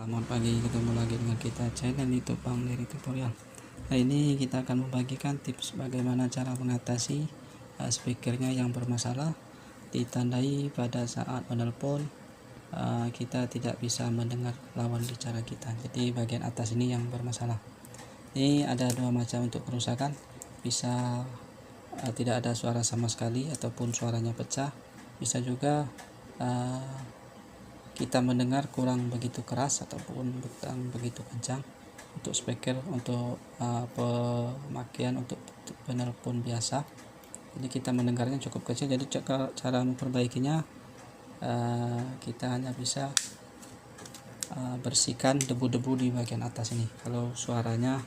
Selamat pagi, ketemu lagi dengan kita channel YouTube Bang Dery Tutorial. Hari ini kita akan membagikan tips bagaimana cara mengatasi speakernya yang bermasalah, ditandai pada saat menelpon kita tidak bisa mendengar lawan bicara kita. Jadi bagian atas ini yang bermasalah. Ini ada dua macam untuk kerusakan, bisa tidak ada suara sama sekali ataupun suaranya pecah, bisa juga kita mendengar kurang begitu keras ataupun kurang begitu kencang untuk speaker untuk pemakaian untuk penelpon biasa. Jadi kita mendengarnya cukup kecil. Jadi cara memperbaikinya kita hanya bisa bersihkan debu-debu di bagian atas ini. Kalau suaranya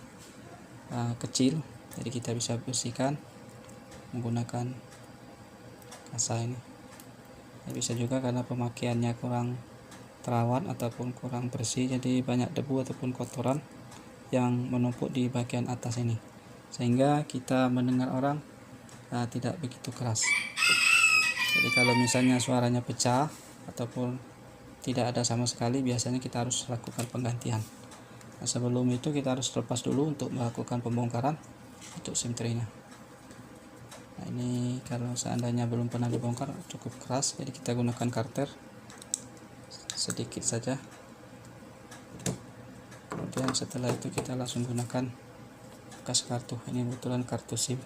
kecil, jadi kita bisa bersihkan menggunakan kasa ini. Bisa juga karena pemakaiannya kurang terawat ataupun kurang bersih, jadi banyak debu ataupun kotoran yang menumpuk di bagian atas ini, sehingga kita mendengar orang tidak begitu keras. Jadi kalau misalnya suaranya pecah ataupun tidak ada sama sekali, biasanya kita harus lakukan penggantian. Nah, sebelum itu kita harus lepas dulu untuk melakukan pembongkaran untuk SIM tray-nya. Nah, ini kalau seandainya belum pernah dibongkar cukup keras, jadi kita gunakan karter sedikit saja. Kemudian setelah itu kita langsung gunakan bekas kartu. Ini kebetulan kartu SIM.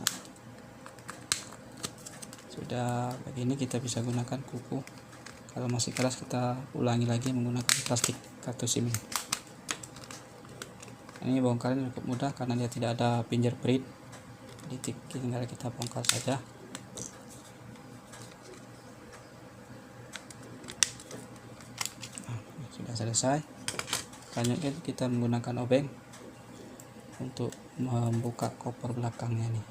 Nah, sudah begini kita bisa gunakan kuku. Kalau masih keras kita ulangi lagi menggunakan plastik kartu SIM ini. Ini bongkarnya cukup mudah karena dia tidak ada fingerprint. Jadi tinggal kita bongkar saja. Sudah selesai. Selanjutnya kita menggunakan obeng untuk membuka koper belakangnya nih,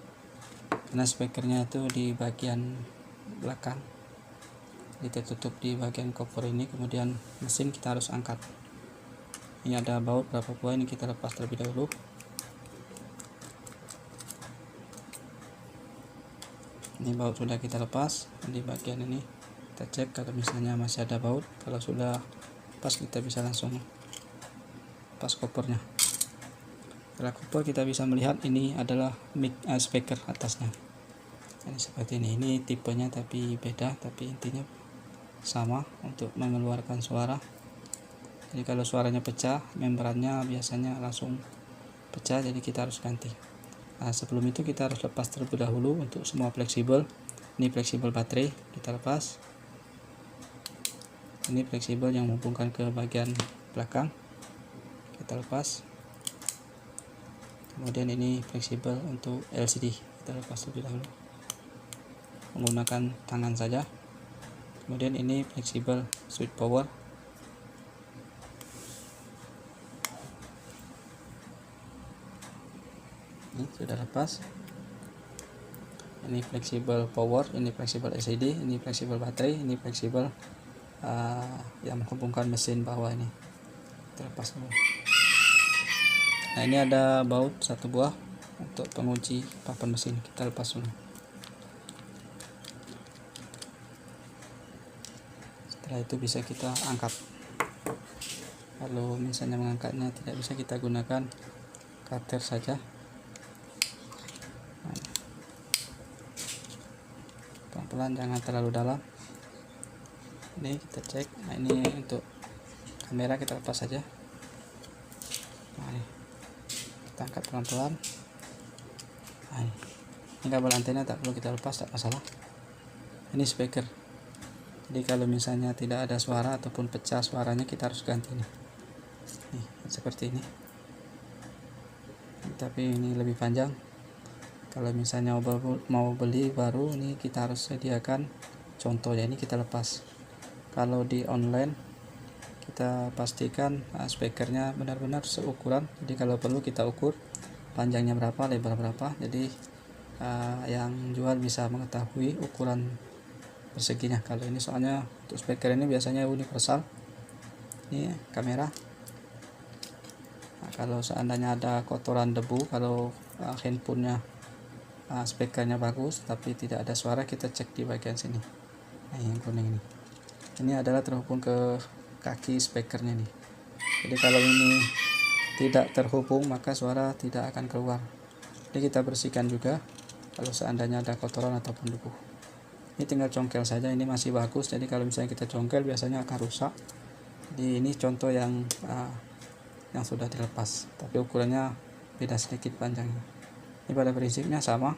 karena speakernya itu di bagian belakang, kita tutup di bagian koper ini. Kemudian mesin kita harus angkat. Ini ada baut berapa buah, ini kita lepas terlebih dahulu. Ini baut sudah kita lepas. Di bagian ini kita cek kalau misalnya masih ada baut. Kalau sudah pas kita bisa langsung pas kopernya. Setelah koper kita bisa melihat ini adalah mic speaker atasnya. Ini seperti ini tipenya tapi beda, tapi intinya sama untuk mengeluarkan suara. Jadi kalau suaranya pecah, membrannya biasanya langsung pecah, jadi kita harus ganti. Nah, sebelum itu kita harus lepas terlebih dahulu untuk semua fleksibel. Ini fleksibel baterai kita lepas. Ini fleksibel yang menghubungkan ke bagian belakang, kita lepas. Kemudian ini fleksibel untuk LCD, kita lepas terlebih dahulu menggunakan tangan saja. Kemudian ini fleksibel switch power. Ini sudah lepas. Ini fleksibel power, ini fleksibel LCD, ini fleksibel baterai, ini fleksibel yang menghubungkan mesin bawah ini. Kita lepas dulu. Nah, ini ada baut satu buah untuk pengunci papan mesin, kita lepas dulu. Setelah itu bisa kita angkat. Kalau misalnya mengangkatnya tidak bisa, kita gunakan cutter saja. Pelan-pelan, jangan terlalu dalam. Ini kita cek. Nah, ini untuk kamera kita lepas saja. Nah, ini kita angkat pelan-pelan. Nah, ini kabel antena tak perlu kita lepas, tak masalah. Ini speaker. Jadi kalau misalnya tidak ada suara ataupun pecah suaranya, kita harus ganti nih. Nih, seperti ini. Tapi ini lebih panjang. Kalau misalnya mau beli baru, ini kita harus sediakan contohnya, ini kita lepas. Kalau di online kita pastikan speakernya benar-benar seukuran. Jadi kalau perlu kita ukur panjangnya berapa, lebar berapa. Jadi yang jual bisa mengetahui ukuran perseginya. Kalau ini soalnya untuk speaker ini biasanya universal. Ini kamera. Nah, kalau seandainya ada kotoran debu, kalau handphonenya speakernya bagus tapi tidak ada suara, kita cek di bagian sini. Nah, yang kuning ini adalah terhubung ke kaki speakernya nih. Jadi kalau ini tidak terhubung maka suara tidak akan keluar. Jadi kita bersihkan juga kalau seandainya ada kotoran ataupun debu. Ini tinggal congkel saja, ini masih bagus. Jadi kalau misalnya kita congkel biasanya akan rusak. Jadi ini contoh yang sudah dilepas, tapi ukurannya beda sedikit panjangnya. Ini pada prinsipnya sama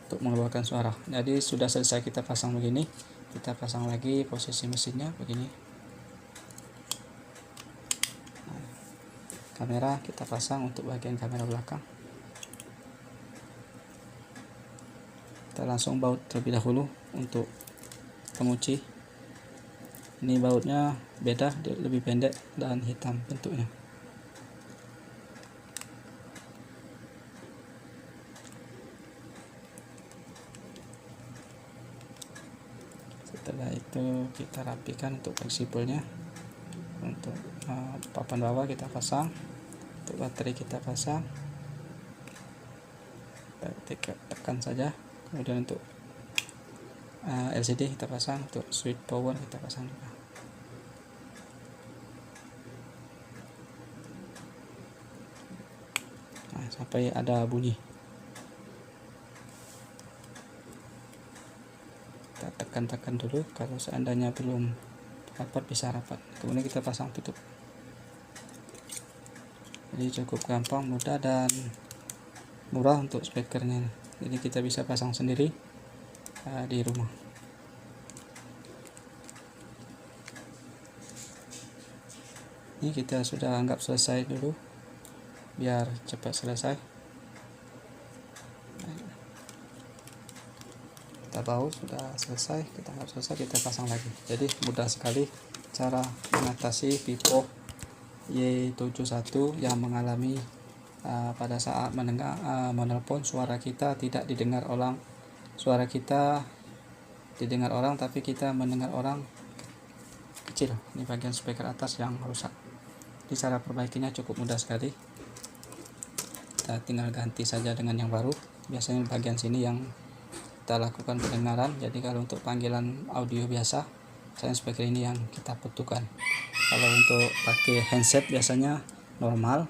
untuk mengeluarkan suara. Jadi sudah selesai kita pasang begini, kita pasang lagi posisi mesinnya begini. Nah, kamera kita pasang untuk bagian kamera belakang. Kita langsung baut terlebih dahulu untuk kemuci. Ini bautnya beda, lebih pendek dan hitam bentuknya. Setelah itu kita rapikan untuk fleksibelnya. Untuk papan bawah kita pasang, untuk baterai kita pasang, tekan saja. Kemudian untuk LCD kita pasang, untuk switch power kita pasang juga. Nah, sampai ada bunyi. Kita tekan-tekan dulu, kalau seandainya belum rapat bisa rapat. Kemudian kita pasang tutup. Jadi cukup gampang, mudah dan murah untuk speakernya. Jadi kita bisa pasang sendiri di rumah. Ini kita sudah anggap selesai dulu, biar cepat selesai. Kita tahu sudah selesai, kita anggap selesai, kita pasang lagi. Jadi mudah sekali cara mengatasi Vivo Y71 yang mengalami pada saat menelpon suara kita tidak didengar orang. Suara kita didengar orang tapi kita mendengar orang kecil. Ini bagian speaker atas yang rusak. Jadi cara perbaikinya cukup mudah sekali. Kita tinggal ganti saja dengan yang baru. Biasanya bagian sini yang kita lakukan pendengaran. Jadi kalau untuk panggilan audio biasa, saya speaker ini yang kita butuhkan. Kalau untuk pakai handset biasanya normal,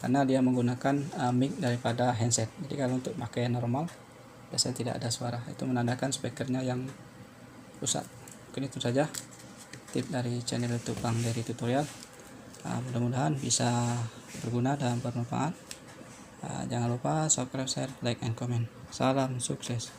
karena dia menggunakan mic daripada handset. Jadi kalau untuk pakai normal biasanya tidak ada suara, itu menandakan speakernya yang rusak. Mungkin itu saja tip dari channel YouTube Bang Dery Tutorial. Mudah-mudahan bisa berguna dan bermanfaat. Jangan lupa subscribe, share, like, and comment. Salam sukses.